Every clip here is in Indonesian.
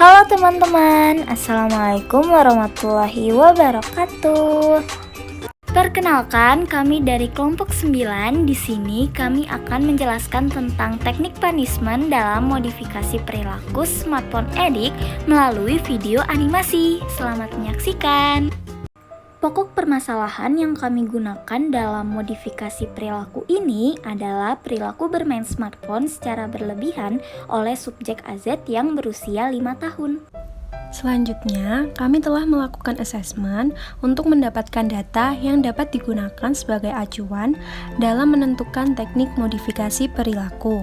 Halo teman-teman, Assalamualaikum warahmatullahi wabarakatuh. Perkenalkan, kami dari kelompok 9. Di sini kami akan menjelaskan tentang teknik punishment dalam modifikasi perilaku smartphone addict melalui video animasi. Selamat menyaksikan. Pokok permasalahan yang kami gunakan dalam modifikasi perilaku ini adalah perilaku bermain smartphone secara berlebihan oleh subjek AZ yang berusia 5 tahun. Selanjutnya, kami telah melakukan assessment untuk mendapatkan data yang dapat digunakan sebagai acuan dalam menentukan teknik modifikasi perilaku.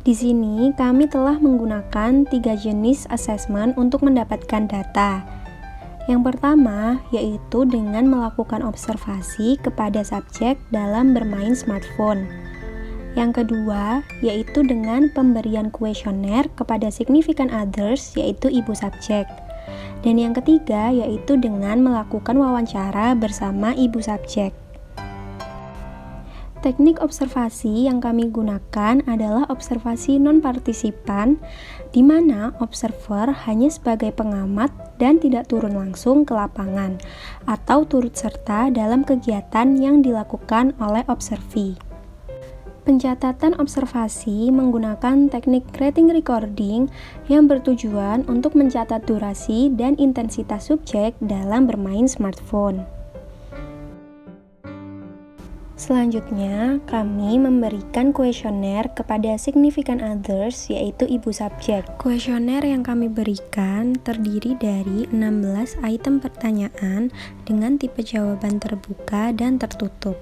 Di sini, kami telah menggunakan 3 jenis assessment untuk mendapatkan data. Yang pertama, yaitu dengan melakukan observasi kepada subjek dalam bermain smartphone. Yang kedua, yaitu dengan pemberian kuesioner kepada significant others, yaitu ibu subjek. Dan yang ketiga, yaitu dengan melakukan wawancara bersama ibu subjek. Teknik observasi yang kami gunakan adalah observasi non-partisipan, di mana observer hanya sebagai pengamat dan tidak turun langsung ke lapangan, atau turut serta dalam kegiatan yang dilakukan oleh observee. Pencatatan observasi menggunakan teknik rating recording yang bertujuan untuk mencatat durasi dan intensitas subjek dalam bermain smartphone. Selanjutnya, kami memberikan kuesioner kepada significant others, yaitu ibu subjek. Kuesioner yang kami berikan terdiri dari 16 item pertanyaan dengan tipe jawaban terbuka dan tertutup.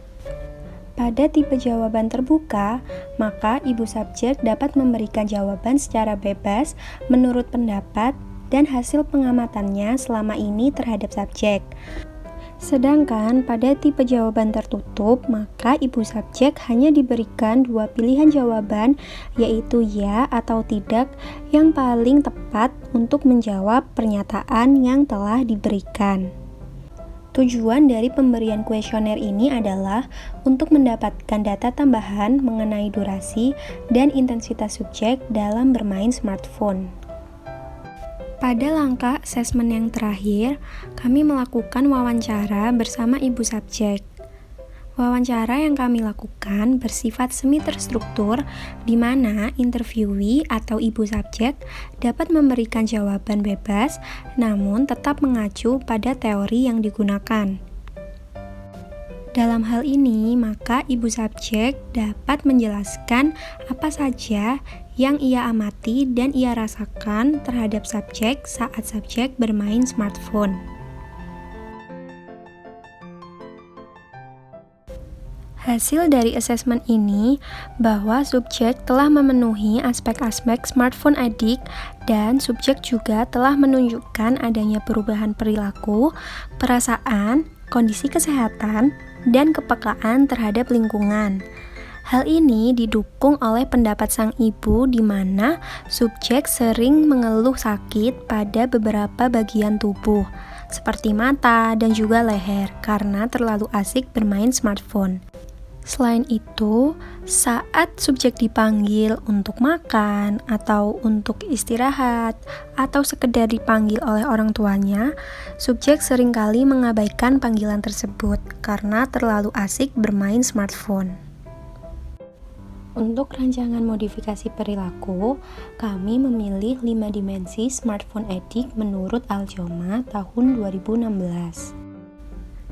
Pada tipe jawaban terbuka, maka ibu subjek dapat memberikan jawaban secara bebas menurut pendapat dan hasil pengamatannya selama ini terhadap subjek. Sedangkan pada tipe jawaban tertutup, maka ibu subjek hanya diberikan 2 pilihan jawaban, yaitu ya atau tidak, yang paling tepat untuk menjawab pernyataan yang telah diberikan. Tujuan dari pemberian kuesioner ini adalah untuk mendapatkan data tambahan mengenai durasi dan intensitas subjek dalam bermain smartphone. Pada langkah asesmen yang terakhir, kami melakukan wawancara bersama ibu subjek. Wawancara yang kami lakukan bersifat semi terstruktur, di mana interviewee atau ibu subjek dapat memberikan jawaban bebas, namun tetap mengacu pada teori yang digunakan. Dalam hal ini, maka ibu subjek dapat menjelaskan apa saja yang ia amati dan ia rasakan terhadap subjek saat subjek bermain smartphone. Hasil dari asesmen ini bahwa subjek telah memenuhi aspek-aspek smartphone addict dan subjek juga telah menunjukkan adanya perubahan perilaku, perasaan, kondisi kesehatan, dan kepekaan terhadap lingkungan. Hal ini didukung oleh pendapat sang ibu di mana subjek sering mengeluh sakit pada beberapa bagian tubuh, seperti mata dan juga leher karena terlalu asik bermain smartphone. Selain itu, saat subjek dipanggil untuk makan atau untuk istirahat atau sekedar dipanggil oleh orang tuanya, subjek seringkali mengabaikan panggilan tersebut karena terlalu asik bermain smartphone. Untuk rancangan modifikasi perilaku, kami memilih 5 dimensi smartphone addict menurut Aljoma tahun 2016.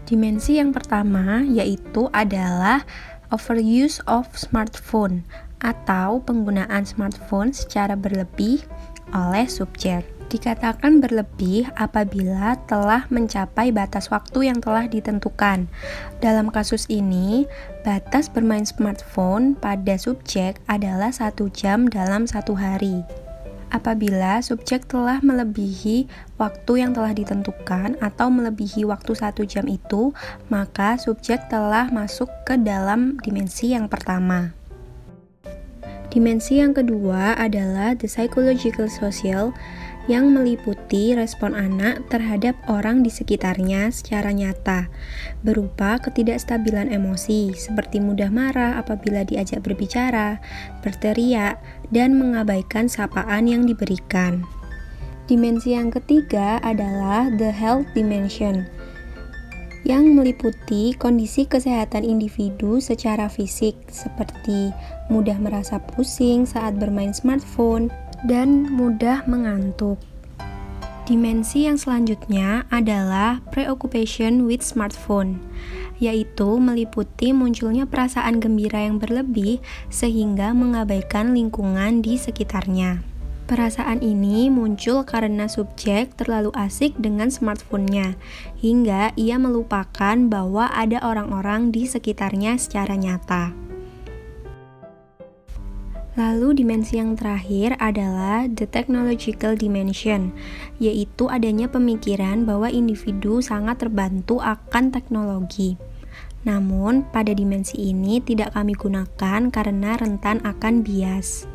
Dimensi yang pertama yaitu adalah overuse of smartphone atau penggunaan smartphone secara berlebih oleh subjek. Dikatakan berlebih apabila telah mencapai batas waktu yang telah ditentukan. Dalam kasus ini, batas bermain smartphone pada subjek adalah 1 jam dalam 1 hari. Apabila subjek telah melebihi waktu yang telah ditentukan atau melebihi waktu 1 jam itu, maka subjek telah masuk ke dalam dimensi yang pertama. Dimensi yang kedua adalah the psychological social, yang meliputi respon anak terhadap orang di sekitarnya secara nyata, berupa ketidakstabilan emosi, seperti mudah marah apabila diajak berbicara, berteriak, dan mengabaikan sapaan yang diberikan. Dimensi yang ketiga adalah the health dimension, yang meliputi kondisi kesehatan individu secara fisik, seperti mudah merasa pusing saat bermain smartphone, dan mudah mengantuk. Dimensi yang selanjutnya adalah preoccupation with smartphone, yaitu meliputi munculnya perasaan gembira yang berlebih sehingga mengabaikan lingkungan di sekitarnya. Perasaan ini muncul karena subjek terlalu asik dengan smartphone-nya, hingga ia melupakan bahwa ada orang-orang di sekitarnya secara nyata. Lalu dimensi yang terakhir adalah the technological dimension, yaitu adanya pemikiran bahwa individu sangat terbantu akan teknologi. Namun, pada dimensi ini tidak kami gunakan karena rentan akan bias.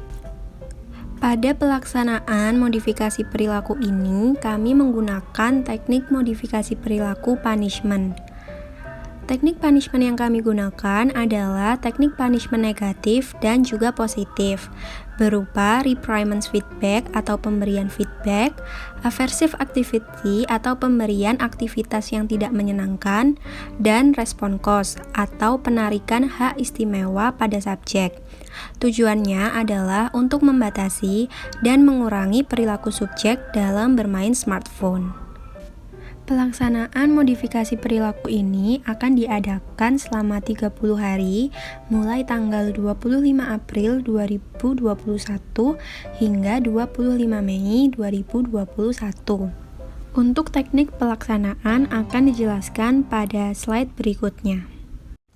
Pada pelaksanaan modifikasi perilaku ini, kami menggunakan teknik modifikasi perilaku punishment. Teknik punishment yang kami gunakan adalah teknik punishment negatif dan juga positif, berupa reprimand feedback atau pemberian feedback, aversive activity atau pemberian aktivitas yang tidak menyenangkan, dan respon cost atau penarikan hak istimewa pada subjek. Tujuannya adalah untuk membatasi dan mengurangi perilaku subjek dalam bermain smartphone. Pelaksanaan modifikasi perilaku ini akan diadakan selama 30 hari mulai tanggal 25 April 2021 hingga 25 Mei 2021. Untuk teknik pelaksanaan akan dijelaskan pada slide berikutnya.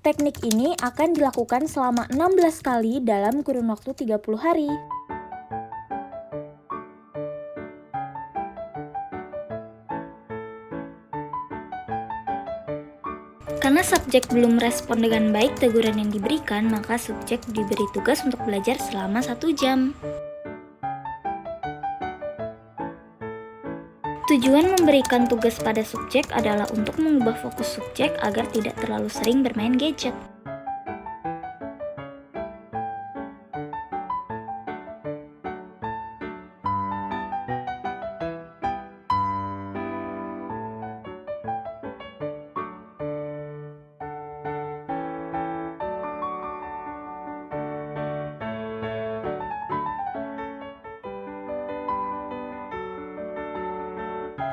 Teknik ini akan dilakukan selama 16 kali dalam kurun waktu 30 hari. Karena subjek belum merespon dengan baik teguran yang diberikan, maka subjek diberi tugas untuk belajar selama 1 jam. Tujuan memberikan tugas pada subjek adalah untuk mengubah fokus subjek agar tidak terlalu sering bermain gadget.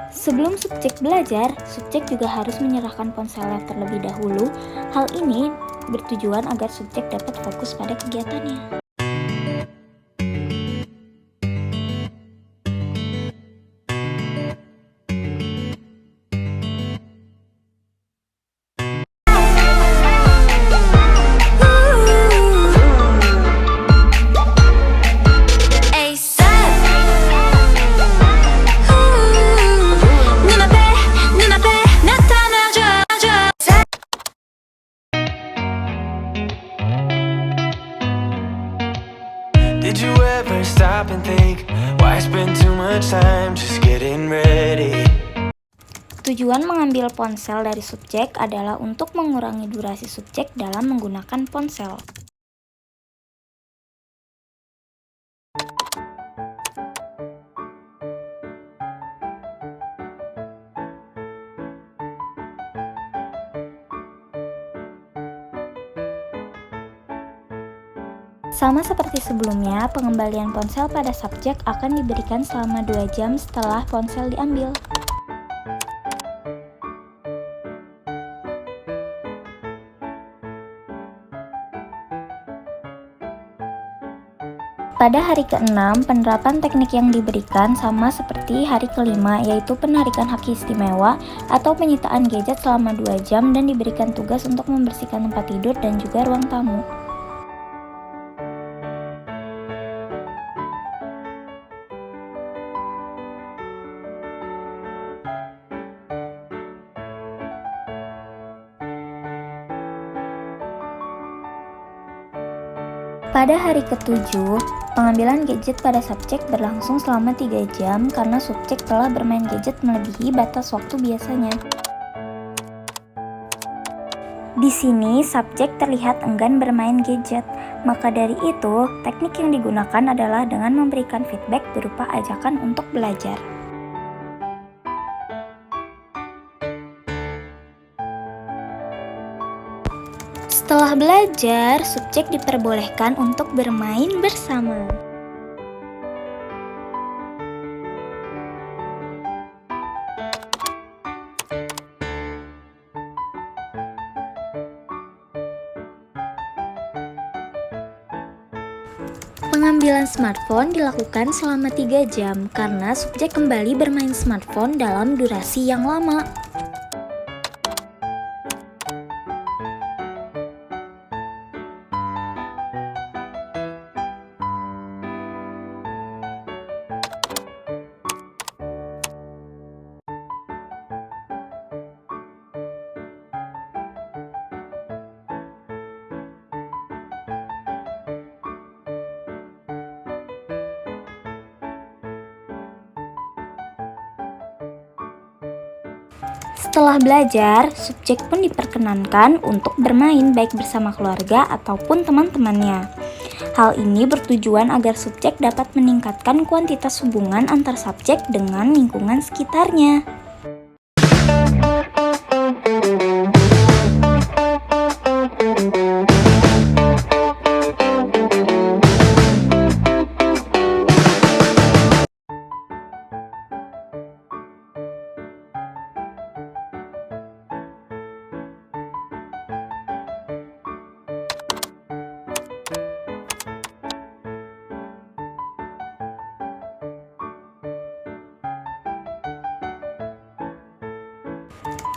Sebelum subjek belajar, subjek juga harus menyerahkan ponselnya terlebih dahulu. Hal ini bertujuan agar subjek dapat fokus pada kegiatannya. Did you ever stop and think, why spend too much time just getting ready? Tujuan mengambil ponsel dari subjek adalah untuk mengurangi durasi subjek dalam menggunakan ponsel. Sama seperti sebelumnya, pengembalian ponsel pada subjek akan diberikan selama 2 jam setelah ponsel diambil. Pada hari ke-6, penerapan teknik yang diberikan sama seperti hari ke-5, yaitu penarikan hak istimewa atau penyitaan gadget selama 2 jam dan diberikan tugas untuk membersihkan tempat tidur dan juga ruang tamu. Pada hari ke-7, pengambilan gadget pada subjek berlangsung selama 3 jam karena subjek telah bermain gadget melebihi batas waktu biasanya. Di sini, subjek terlihat enggan bermain gadget. Maka dari itu, teknik yang digunakan adalah dengan memberikan feedback berupa ajakan untuk belajar. Setelah belajar, subjek diperbolehkan untuk bermain bersama. Pengambilan smartphone dilakukan selama 3 jam karena subjek kembali bermain smartphone dalam durasi yang lama. Setelah belajar, subjek pun diperkenankan untuk bermain baik bersama keluarga ataupun teman-temannya. Hal ini bertujuan agar subjek dapat meningkatkan kuantitas hubungan antar subjek dengan lingkungan sekitarnya.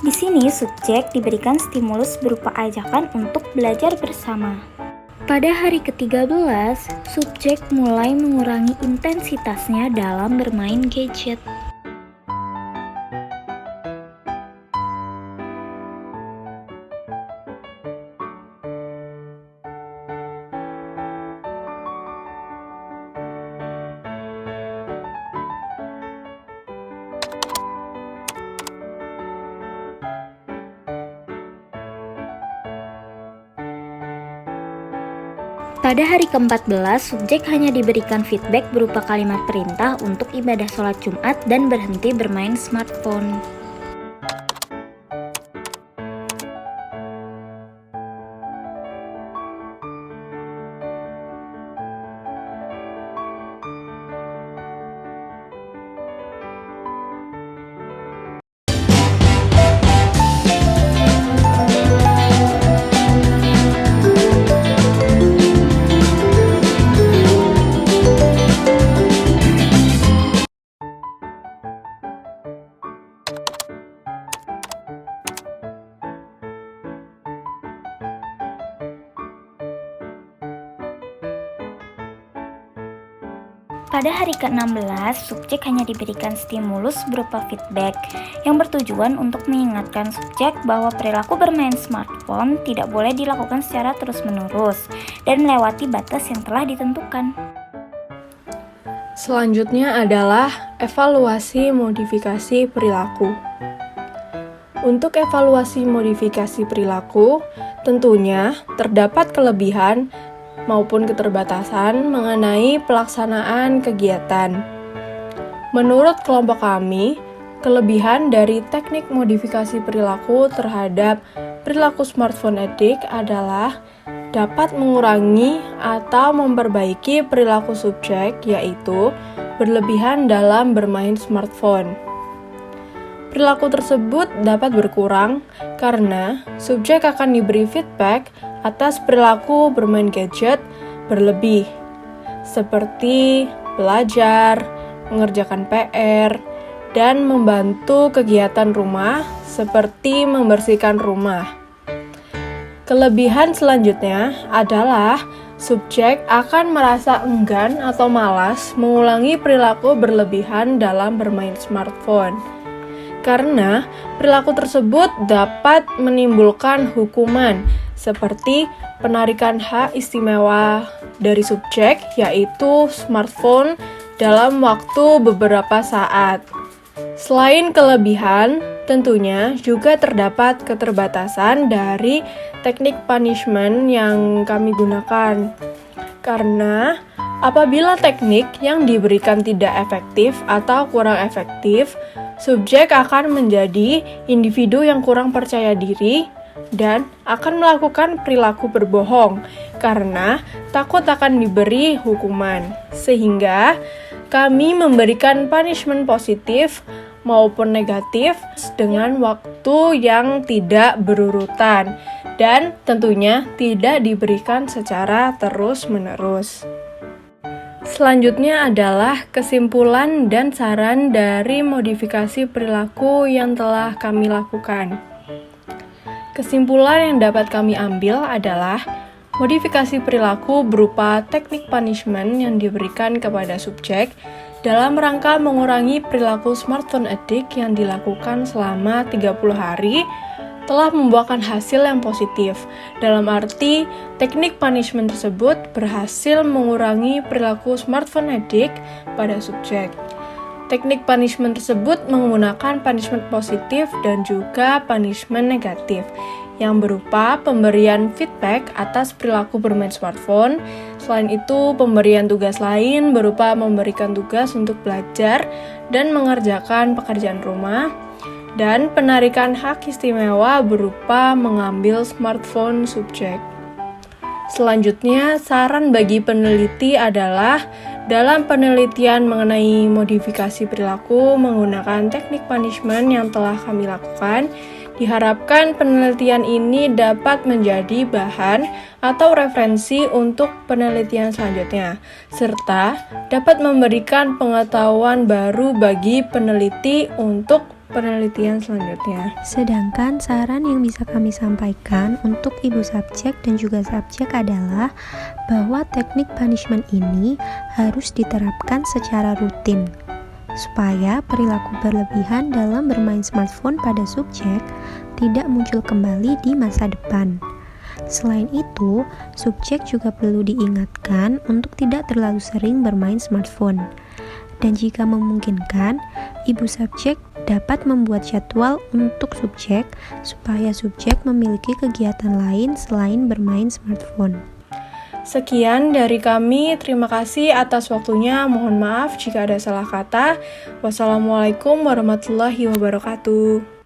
Di sini, subjek diberikan stimulus berupa ajakan untuk belajar bersama. Pada hari ke-13, subjek mulai mengurangi intensitasnya dalam bermain gadget. Pada hari ke-14, subjek hanya diberikan feedback berupa kalimat perintah untuk ibadah sholat Jumat dan berhenti bermain smartphone. Pada hari ke-16, subjek hanya diberikan stimulus berupa feedback yang bertujuan untuk mengingatkan subjek bahwa perilaku bermain smartphone tidak boleh dilakukan secara terus-menerus dan melewati batas yang telah ditentukan. Selanjutnya adalah evaluasi modifikasi perilaku. Untuk evaluasi modifikasi perilaku, tentunya terdapat kelebihan maupun keterbatasan mengenai pelaksanaan kegiatan. Menurut kelompok kami, kelebihan dari teknik modifikasi perilaku terhadap perilaku smartphone addict adalah dapat mengurangi atau memperbaiki perilaku subjek, yaitu berlebihan dalam bermain smartphone. Perilaku tersebut dapat berkurang karena subjek akan diberi feedback atas perilaku bermain gadget berlebih, seperti belajar, mengerjakan PR, dan membantu kegiatan rumah seperti membersihkan rumah. Kelebihan selanjutnya adalah subjek akan merasa enggan atau malas mengulangi perilaku berlebihan dalam bermain smartphone, karena perilaku tersebut dapat menimbulkan hukuman seperti penarikan hak istimewa dari subjek, yaitu smartphone dalam waktu beberapa saat. Selain kelebihan, tentunya juga terdapat keterbatasan dari teknik punishment yang kami gunakan. Karena apabila teknik yang diberikan tidak efektif atau kurang efektif, subjek akan menjadi individu yang kurang percaya diri dan akan melakukan perilaku berbohong karena takut akan diberi hukuman. Sehingga kami memberikan punishment positif maupun negatif dengan waktu yang tidak berurutan dan tentunya tidak diberikan secara terus-menerus. Selanjutnya adalah kesimpulan dan saran dari modifikasi perilaku yang telah kami lakukan. Kesimpulan yang dapat kami ambil adalah modifikasi perilaku berupa teknik punishment yang diberikan kepada subjek dalam rangka mengurangi perilaku smartphone addict yang dilakukan selama 30 hari telah membuahkan hasil yang positif. Dalam arti, teknik punishment tersebut berhasil mengurangi perilaku smartphone addict pada subjek. Teknik punishment tersebut menggunakan punishment positif dan juga punishment negatif yang berupa pemberian feedback atas perilaku bermain smartphone. Selain itu, pemberian tugas lain berupa memberikan tugas untuk belajar dan mengerjakan pekerjaan rumah, dan penarikan hak istimewa berupa mengambil smartphone subjek. Selanjutnya, saran bagi peneliti adalah dalam penelitian mengenai modifikasi perilaku menggunakan teknik punishment yang telah kami lakukan, diharapkan penelitian ini dapat menjadi bahan atau referensi untuk penelitian selanjutnya, serta dapat memberikan pengetahuan baru bagi peneliti untuk penelitian selanjutnya. Sedangkan saran yang bisa kami sampaikan untuk ibu subjek dan juga subjek adalah bahwa teknik punishment ini harus diterapkan secara rutin supaya perilaku berlebihan dalam bermain smartphone pada subjek tidak muncul kembali di masa depan. Selain itu, subjek juga perlu diingatkan untuk tidak terlalu sering bermain smartphone. Dan jika memungkinkan, ibu subjek dapat membuat jadwal untuk subjek supaya subjek memiliki kegiatan lain selain bermain smartphone. Sekian dari kami, terima kasih atas waktunya, mohon maaf jika ada salah kata. Wassalamualaikum warahmatullahi wabarakatuh.